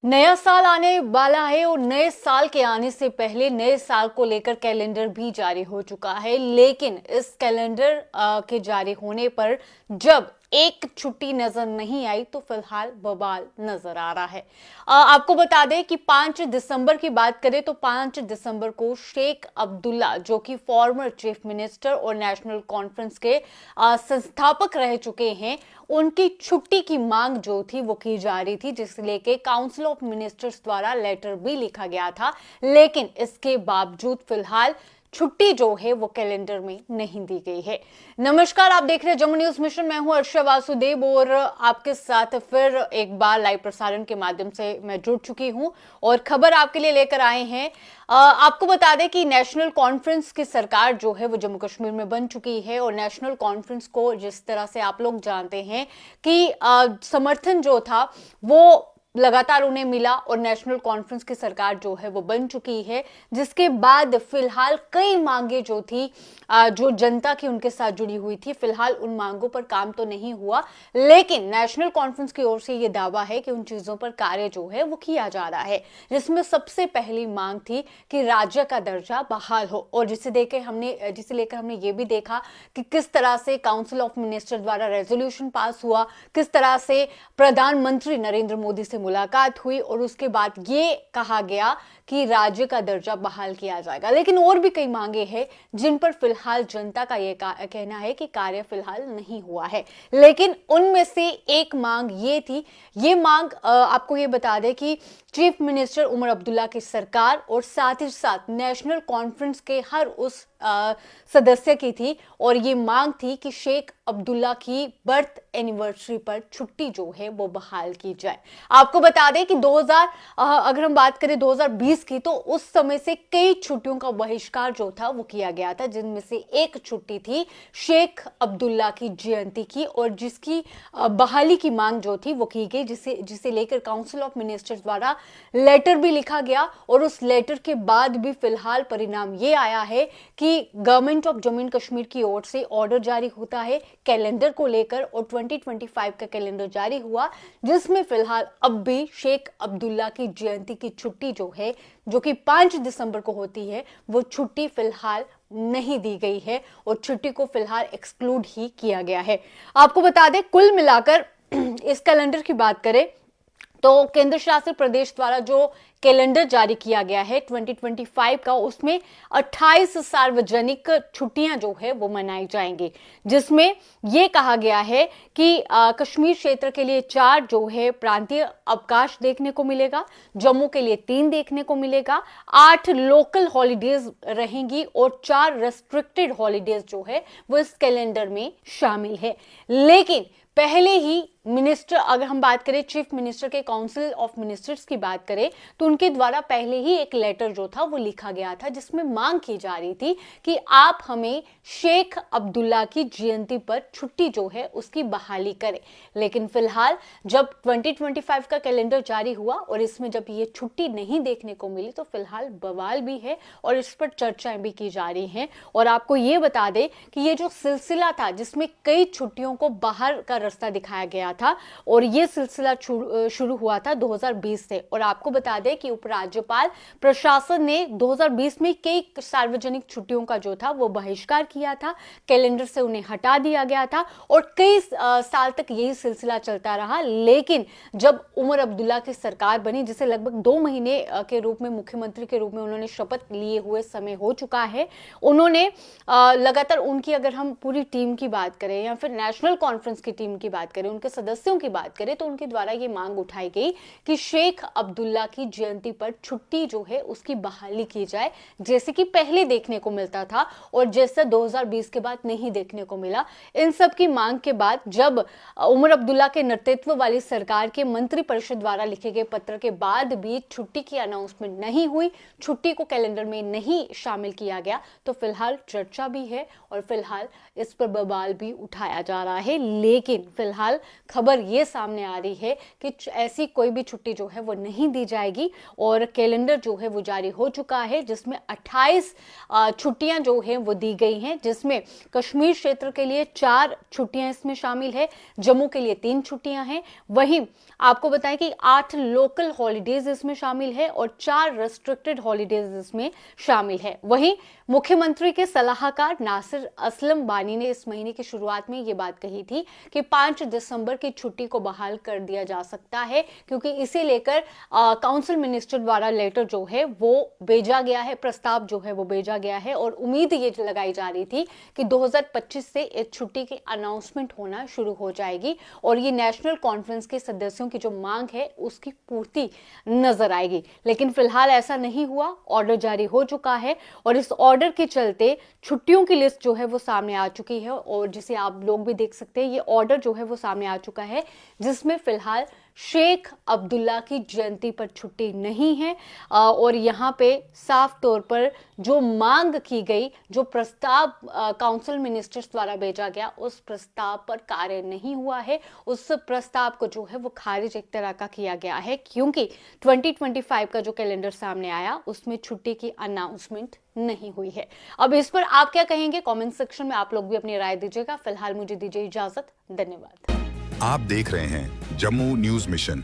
नया साल आने वाला है और नए साल के आने से पहले नए साल को लेकर कैलेंडर भी जारी हो चुका है। लेकिन इस कैलेंडर के जारी होने पर जब एक छुट्टी नजर नहीं आई तो फिलहाल बवाल नजर आ रहा है। आपको बता दें कि 5 दिसंबर की बात करें तो 5 दिसंबर को शेख अब्दुल्ला, जो कि फॉर्मर चीफ मिनिस्टर और नेशनल कॉन्फ्रेंस के संस्थापक रह चुके हैं, उनकी छुट्टी की मांग जो थी वो की जा रही थी, जिसे लेके काउंसिल ऑफ मिनिस्टर्स द्वारा लेटर भी लिखा गया था। लेकिन इसके बावजूद फिलहाल छुट्टी जो है वो कैलेंडर में नहीं दी गई है। नमस्कार, आप देख रहे हैं जम्मू न्यूज मिशन। मैं हूं अर्षा वासुदेव और आपके साथ फिर एक बार लाइव प्रसारण के माध्यम से मैं जुड़ चुकी हूं और खबर आपके लिए लेकर आए हैं। आपको बता दें कि नेशनल कॉन्फ्रेंस की सरकार जो है वो जम्मू कश्मीर में बन चुकी है और नेशनल कॉन्फ्रेंस को जिस तरह से आप लोग जानते हैं कि समर्थन जो था वो लगातार उन्हें मिला और नेशनल कॉन्फ्रेंस की सरकार जो है वो बन चुकी है, जिसके बाद फिलहाल कई मांगे जो थी जो जनता की उनके साथ जुड़ी हुई थी, फिलहाल उन मांगों पर काम तो नहीं हुआ। लेकिन नेशनल कॉन्फ्रेंस की ओर से ये दावा है कि उन चीजों पर कार्य जो है वो किया जा रहा है, जिसमें सबसे पहली मांग थी कि राज्य का दर्जा बहाल हो और जिसे लेकर हमने ये भी देखा कि किस तरह से काउंसिल ऑफ मिनिस्टर द्वारा रेजोल्यूशन पास हुआ, किस तरह से प्रधानमंत्री नरेंद्र मोदी से मुलाकात हुई और उसके बाद ये कहा गया कि राज्य का दर्जा बहाल किया जाएगा। लेकिन और भी कई मांगे हैं जिन पर फिलहाल जनता का ये कहना है कि कार्य फिलहाल नहीं हुआ है। लेकिन उनमें से एक मांग ये थी, ये मांग आपको ये बता दें कि चीफ मिनिस्टर उमर अब्दुल्ला की सरकार और साथ ही साथ नेशनल कॉन्फ्रेंस के हर उस सदस्य की थी और ये मांग थी कि शेख अब्दुल्ला की बर्थ एनिवर्सरी पर छुट्टी जो है वो बहाल की जाए। आपको बता दें कि अगर हम बात करें 2020 की, तो उस समय से कई छुट्टियों का बहिष्कार जो था वो किया गया था, जिनमें से एक छुट्टी थी शेख अब्दुल्ला की जयंती की और जिसकी बहाली की मांग जो थी वो की गई, जिसे लेकर काउंसिल ऑफ मिनिस्टर्स द्वारा लेटर भी लिखा गया और उस लेटर के बाद भी फिलहाल परिणाम ये आया है कि government of Jammu and Kashmir की ओर से ऑर्डर जारी होता है कैलेंडर को लेकर और 2025 का कैलेंडर जारी हुआ, जिसमें फिलहाल अब भी शेख अब्दुल्ला की जयंती की छुट्टी जो है, जो कि 5 दिसंबर को होती है, वो छुट्टी फिलहाल नहीं दी गई है और छुट्टी को फिलहाल एक्सक्लूड ही किया गया है। आपको बता दें, कुल मिलाकर इस कैलेंडर की बात करें तो केंद्र शासित प्रदेश द्वारा जो कैलेंडर जारी किया गया है 2025 का, उसमें 28 सार्वजनिक छुट्टियां जो है वो मनाई जाएंगी, जिसमें यह कहा गया है कि कश्मीर क्षेत्र के लिए 4 जो है प्रांतीय अवकाश देखने को मिलेगा, जम्मू के लिए 3 देखने को मिलेगा, 8 लोकल हॉलीडेज रहेंगी और 4 रेस्ट्रिक्टेड हॉलीडेज जो है वो इस कैलेंडर में शामिल है। लेकिन पहले ही मिनिस्टर, अगर हम बात करें चीफ मिनिस्टर के काउंसिल ऑफ मिनिस्टर्स की बात करें, तो उनके द्वारा पहले ही एक लेटर जो था वो लिखा गया था, जिसमें मांग की जा रही थी कि आप हमें शेख अब्दुल्ला की जयंती पर छुट्टी जो है उसकी बहाली करें। लेकिन फिलहाल जब 2025 का कैलेंडर जारी हुआ और इसमें जब ये छुट्टी नहीं देखने को मिली, तो फिलहाल बवाल भी है और इस पर चर्चाएं भी की जा रही हैं। और आपको ये बता दें कि ये जो सिलसिला था जिसमें कई छुट्टियों को बाहर का रास्ता दिखाया गया था और यह सिलसिला शुरू हुआ था 2020 से। और आपको बता दें कि उपराज्यपाल प्रशासन ने 2020 में कई सार्वजनिक छुट्टियों का जो था वो बहिष्कार किया था, कैलेंडर से उन्हें हटा दिया गया था और कई साल तक यही सिलसिला चलता रहा। लेकिन जब उमर अब्दुल्ला की सरकार बनी, जिसे लगभग 2 महीने के रूप में मुख्यमंत्री के रूप में उन्होंने शपथ लिए हुए समय हो चुका है, उन्होंने लगातार उनकी, अगर हम पूरी टीम की बात करें या फिर नेशनल कॉन्फ्रेंस की टीम की बात करें, उनके सदस्यों की बात करें, तो उनके द्वारा ये मांग उठाई गई कि शेख अब्दुल्ला की जयंती पर छुट्टी जो है उसकी बहाली की जाए, जैसे कि पहले देखने को मिलता था और जैसे 2020 के बाद नहीं देखने को मिला। इन सब की मांग के बाद जब उमर अब्दुल्ला के नेतृत्व वाली सरकार के मंत्रिपरिषद द्वारा लिखे गए पत्र के बाद भी छुट्टी की अनाउंसमेंट नहीं हुई, छुट्टी को कैलेंडर में नहीं शामिल किया गया, तो फिलहाल चर्चा भी है और फिलहाल इस पर बवाल भी उठाया जा रहा है। लेकिन फिलहाल खबर ये सामने आ रही है कि ऐसी कोई भी छुट्टी जो है वो नहीं दी जाएगी और कैलेंडर जो है वो जारी हो चुका है, जिसमें 28 छुट्टियां जो है वो दी गई हैं, जिसमें कश्मीर क्षेत्र के लिए 4 छुट्टियां इसमें शामिल है, जम्मू के लिए 3 छुट्टियां हैं। वहीं आपको बताएं कि 8 लोकल हॉलीडेज इसमें शामिल है और 4 रेस्ट्रिक्टेड हॉलीडेज इसमें शामिल है। वहीं मुख्यमंत्री के सलाहकार नासिर असलम बानी ने इस महीने की शुरुआत में ये बात कही थी कि 5 दिसंबर की छुट्टी को बहाल कर दिया जा सकता है, क्योंकि इसे लेकर काउंसिल मिनिस्टर द्वारा लेटर जो है वो भेजा गया है, प्रस्ताव जो है वो भेजा गया है और उम्मीद ये लगाई जा रही थी कि 2025 से इस छुट्टी की अनाउंसमेंट होना शुरू हो जाएगी और ये नेशनल कॉन्फ्रेंस के सदस्यों की जो मांग है उसकी पूर्ति नजर आएगी। लेकिन फिलहाल ऐसा नहीं हुआ, ऑर्डर जारी हो चुका है और इस ऑर्डर के चलते छुट्टियों की लिस्ट जो है वो सामने आ चुकी है और जिसे आप लोग भी देख सकते हैं, ये ऑर्डर जो है वो सामने आ चुका है, जिसमें फिलहाल शेख अब्दुल्ला की जयंती पर छुट्टी नहीं है और यहां पे साफ तौर पर जो मांग की गई, जो प्रस्ताव काउंसिल मिनिस्टर्स द्वारा भेजा गया, उस प्रस्ताव पर कार्य नहीं हुआ है। उस प्रस्ताव को जो है वो खारिज एक तरह का किया गया है, क्योंकि 2025 का जो कैलेंडर सामने आया उसमें छुट्टी की अनाउंसमेंट नहीं हुई है। अब इस पर आप क्या कहेंगे? कमेंट सेक्शन में आप लोग भी अपनी राय दीजिएगा। फिलहाल मुझे दीजिए इजाजत, धन्यवाद। आप देख रहे हैं जम्मू न्यूज मिशन।